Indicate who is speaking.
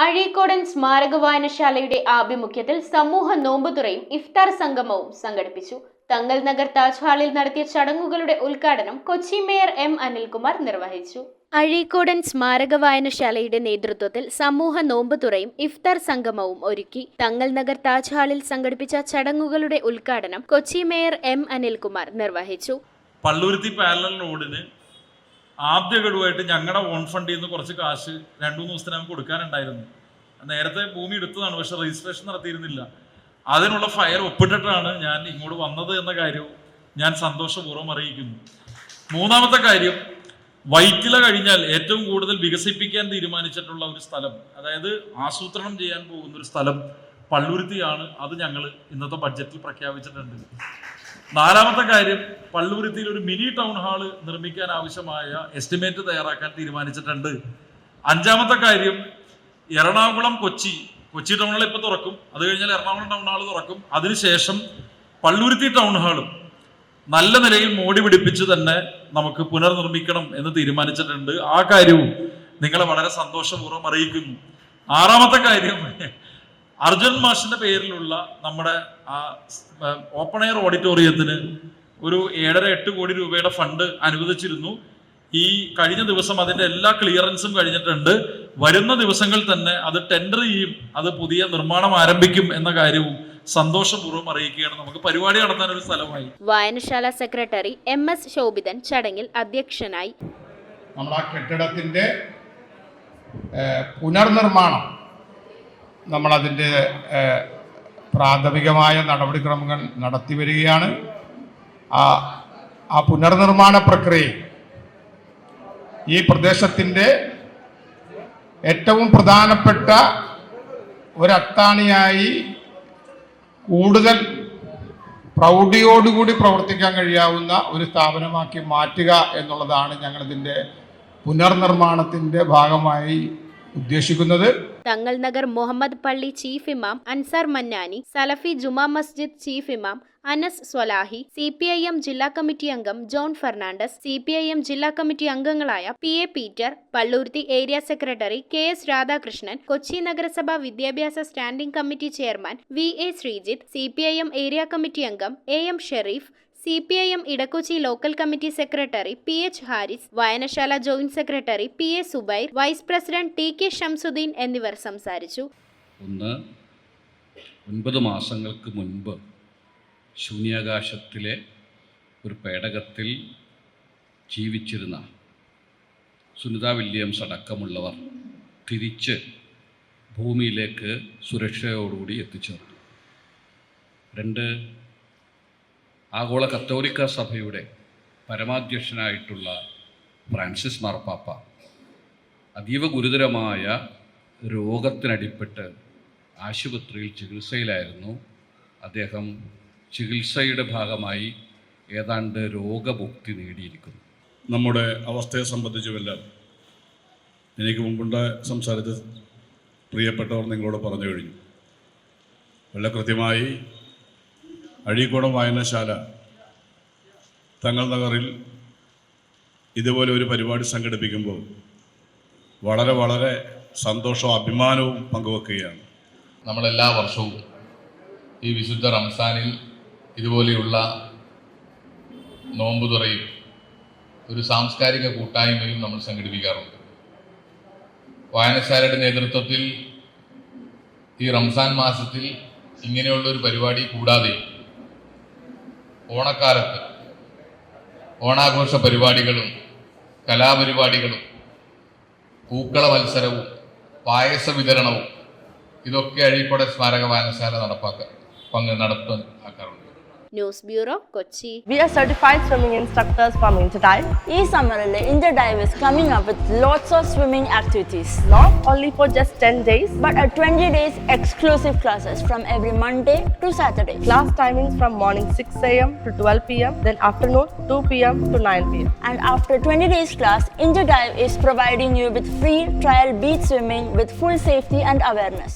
Speaker 1: അഴീക്കോടൻ സ്മാരക വായനശാലയുടെ ആഭിമുഖ്യത്തിൽ സമൂഹ നോമ്പുതുറയും ഇഫ്താർ സംഗമവും സംഘടിപ്പിച്ചു. തങ്ങൽ നഗർ താജ് ഹാളിൽ നടത്തിയ ചടങ്ങുകളുടെ ഉദ്ഘാടനം കൊച്ചി മേയർ എം അനിൽകുമാർ നിർവഹിച്ചു. അഴീക്കോടൻ സ്മാരക വായനശാലയുടെ നേതൃത്വത്തിൽ സമൂഹ നോമ്പുതുറയും ഇഫ്താർ സംഗമവും ഒരുക്കി. തങ്ങൽ നഗർ താജ് ഹാളിൽ സംഘടിപ്പിച്ച ചടങ്ങുകളുടെ ഉദ്ഘാടനം കൊച്ചി മേയർ എം അനിൽകുമാർ നിർവഹിച്ചു.
Speaker 2: പള്ളുരുത്തി പാരലൽ റോഡിന് ആദ്യ ഗഡുവായിട്ട് ഞങ്ങളുടെ ഓൺ ഫണ്ടിൽ നിന്ന് കുറച്ച് കാശ് 2-3 ദിവസത്തിനകം കൊടുക്കാനുണ്ടായിരുന്നു. നേരത്തെ ഭൂമി എടുത്തതാണ്, പക്ഷെ രജിസ്ട്രേഷൻ നടത്തിയിരുന്നില്ല. അതിനുള്ള ഫയൽ ഒപ്പിട്ടിട്ടാണ് ഞാൻ ഇങ്ങോട്ട് വന്നത് എന്ന കാര്യവും ഞാൻ സന്തോഷപൂർവ്വം അറിയിക്കുന്നു. മൂന്നാമത്തെ കാര്യം, വൈറ്റില കഴിഞ്ഞാൽ ഏറ്റവും കൂടുതൽ വികസിപ്പിക്കാൻ തീരുമാനിച്ചിട്ടുള്ള ഒരു സ്ഥലം, അതായത് ആസൂത്രണം ചെയ്യാൻ പോകുന്ന ഒരു സ്ഥലം പള്ളുരുത്തിയാണ്. അത് ഞങ്ങൾ ഇന്നത്തെ ബഡ്ജറ്റിൽ പ്രഖ്യാപിച്ചിട്ടുണ്ട്. നാലാമത്തെ കാര്യം, പള്ളുരുത്തിയിൽ ഒരു മിനി ടൗൺ ഹാള് നിർമ്മിക്കാൻ ആവശ്യമായ എസ്റ്റിമേറ്റ് തയ്യാറാക്കാൻ തീരുമാനിച്ചിട്ടുണ്ട്. അഞ്ചാമത്തെ കാര്യം, എറണാകുളം കൊച്ചി ടൗൺ ഹാൾ ഇപ്പോൾ തുറക്കും. അത് കഴിഞ്ഞാൽ എറണാകുളം ടൗൺ ഹാൾ തുറക്കും. അതിനുശേഷം പള്ളുരുത്തി ടൗൺ ഹാളും നല്ല നിലയിൽ മോടി പിടിപ്പിച്ച് തന്നെ നമുക്ക് പുനർനിർമ്മിക്കണം എന്ന് തീരുമാനിച്ചിട്ടുണ്ട്. ആ കാര്യവും നിങ്ങളെ വളരെ സന്തോഷപൂർവ്വം അറിയിക്കുന്നു. ആറാമത്തെ കാര്യം, അർജുൻ മാഷിന്റെ പേരിലുള്ള നമ്മുടെ ഓപ്പൺ എയർ ഓഡിറ്റോറിയത്തിന് ഒരു 7.5-8 കോടി രൂപയുടെ ഫണ്ട് അനുവദിച്ചിരുന്നു. ഈ കഴിഞ്ഞ ദിവസം അതിന്റെ എല്ലാ ക്ലിയറൻസും കഴിഞ്ഞിട്ടുണ്ട്. വരുന്ന ദിവസങ്ങളിൽ തന്നെ അത് ടെൻഡർ ചെയ്യും, അത് പുതിയ നിർമ്മാണം ആരംഭിക്കും എന്ന കാര്യവും സന്തോഷപൂർവ്വം അറിയിക്കുകയാണ്. നമുക്ക് പരിപാടി നടത്താൻ ഒരു സ്ഥലമായി.
Speaker 1: വായനശാല സെക്രട്ടറി MS ശോഭിതൻ ചടങ്ങിൽ അധ്യക്ഷനായി.
Speaker 3: നമ്മൾ ആ കെട്ടിടത്തിന്റെ പുനർനിർമ്മാണം നമ്മളതിൻ്റെ പ്രാഥമികമായ നടപടിക്രമങ്ങൾ നടത്തി വരികയാണ്. ആ പുനർനിർമ്മാണ പ്രക്രിയ ഈ പ്രദേശത്തിൻ്റെ ഏറ്റവും പ്രധാനപ്പെട്ട ഒരത്താണിയായി കൂടുതൽ പ്രൗഢിയോടുകൂടി പ്രവർത്തിക്കാൻ കഴിയാവുന്ന ഒരു സ്ഥാപനമാക്കി മാറ്റുക എന്നുള്ളതാണ് ഞങ്ങളിതിൻ്റെ പുനർനിർമ്മാണത്തിൻ്റെ ഭാഗമായി ഉദ്ദേശിക്കുന്നത്.
Speaker 1: തങ്ങൽ നഗർ മുഹമ്മദ് പള്ളി ചീഫ് ഇമാം അൻസാർ മന്നാനി, സലഫി ജുമാ മസ്ജിദ് ചീഫ് ഇമാം അനസ് സ്വലാഹി, CPIM ജില്ലാ കമ്മിറ്റി അംഗം ജോൺ ഫെർണാണ്ടസ്, CPIM ജില്ലാ കമ്മിറ്റി അംഗങ്ങളായ PA Peter, Palluruthy area secretary KS Radhakrishnan, Kochi നഗരസഭ വിദ്യാഭ്യാസ standing committee chairman VA Sreejith, CPIM area committee അംഗം AM Shereef, CPIM Edakochi local committee secretary PH Haris, വായനശാല joint secretary PA Zubair, vice president TK Shamsuddin എന്നിവർ സംസാരിച്ചു.
Speaker 4: 9 മാസങ്ങൾക്ക് മുൻപ് ശൂന്യാകാശത്തിലെ ഒരു പേടകത്തിൽ ജീവിച്ചിരുന്ന സുനിത വില്യംസ് അടക്കമുള്ളവർ തിരിച്ച് ഭൂമിയിലേക്ക് സുരക്ഷയോടുകൂടി എത്തിച്ചേർന്നു. 2 ആഗോള കത്തോലിക്ക സഭയുടെ പരമാധ്യക്ഷനായിട്ടുള്ള ഫ്രാൻസിസ് മാർപ്പാപ്പ അതീവ ഗുരുതരമായ രോഗത്തിനടിപ്പെട്ട് ആശുപത്രിയിൽ ചികിത്സയിലായിരുന്നു. അദ്ദേഹം ചികിത്സയുടെ ഭാഗമായി ഏതാണ്ട് രോഗമുക്തി നേടിയിരിക്കുന്നു.
Speaker 5: നമ്മുടെ അവസ്ഥയെ സംബന്ധിച്ചുമെല്ലാം എനിക്ക് മുമ്പുണ്ട് സംസാരിച്ച പ്രിയപ്പെട്ടവർ നിങ്ങളോട് പറഞ്ഞു കഴിഞ്ഞു. വളരെ കൃത്യമായി അഴീക്കോടൻ വായനശാല തങ്ങൽ നഗറിൽ ഇതുപോലെ ഒരു പരിപാടി സംഘടിപ്പിക്കുമ്പോൾ വളരെ വളരെ സന്തോഷവും അഭിമാനവും പങ്കുവെക്കുകയാണ്.
Speaker 6: നമ്മളെല്ലാ വർഷവും ഈ വിശുദ്ധ റംസാനിൽ ഇതുപോലെയുള്ള നോമ്പുതുറയും ഒരു സാംസ്കാരിക കൂട്ടായ്മയും നമ്മൾ സംഘടിപ്പിക്കാറുണ്ട്. വായനശാലയുടെ നേതൃത്വത്തിൽ ഈ റംസാൻ മാസത്തിൽ ഇങ്ങനെയുള്ളൊരു പരിപാടി കൂടാതെ ഓണക്കാലത്ത് ഓണാഘോഷ പരിപാടികളും കലാപരിപാടികളും പൂക്കള മത്സരവും പായസ വിതരണവും ഇതൊക്കെ അഴീക്കോടൻ സ്മാരക വായനശാല നടപ്പാക്കാറുണ്ട്.
Speaker 1: News bureau, Kochi.
Speaker 7: We are certified swimming instructors from Interdive.
Speaker 8: ഈ സമ്മറിൽ Interdive is coming up with lots of swimming activities.
Speaker 7: Not only for just 10 days,
Speaker 8: but 20 days exclusive classes from every Monday to Saturday.
Speaker 7: Class timings from morning 6 a.m. to 12 p.m. then afternoon 2 p.m. to 9 p.m.
Speaker 8: And after 20 days class, Interdive is providing you with free trial beach swimming with full safety and awareness.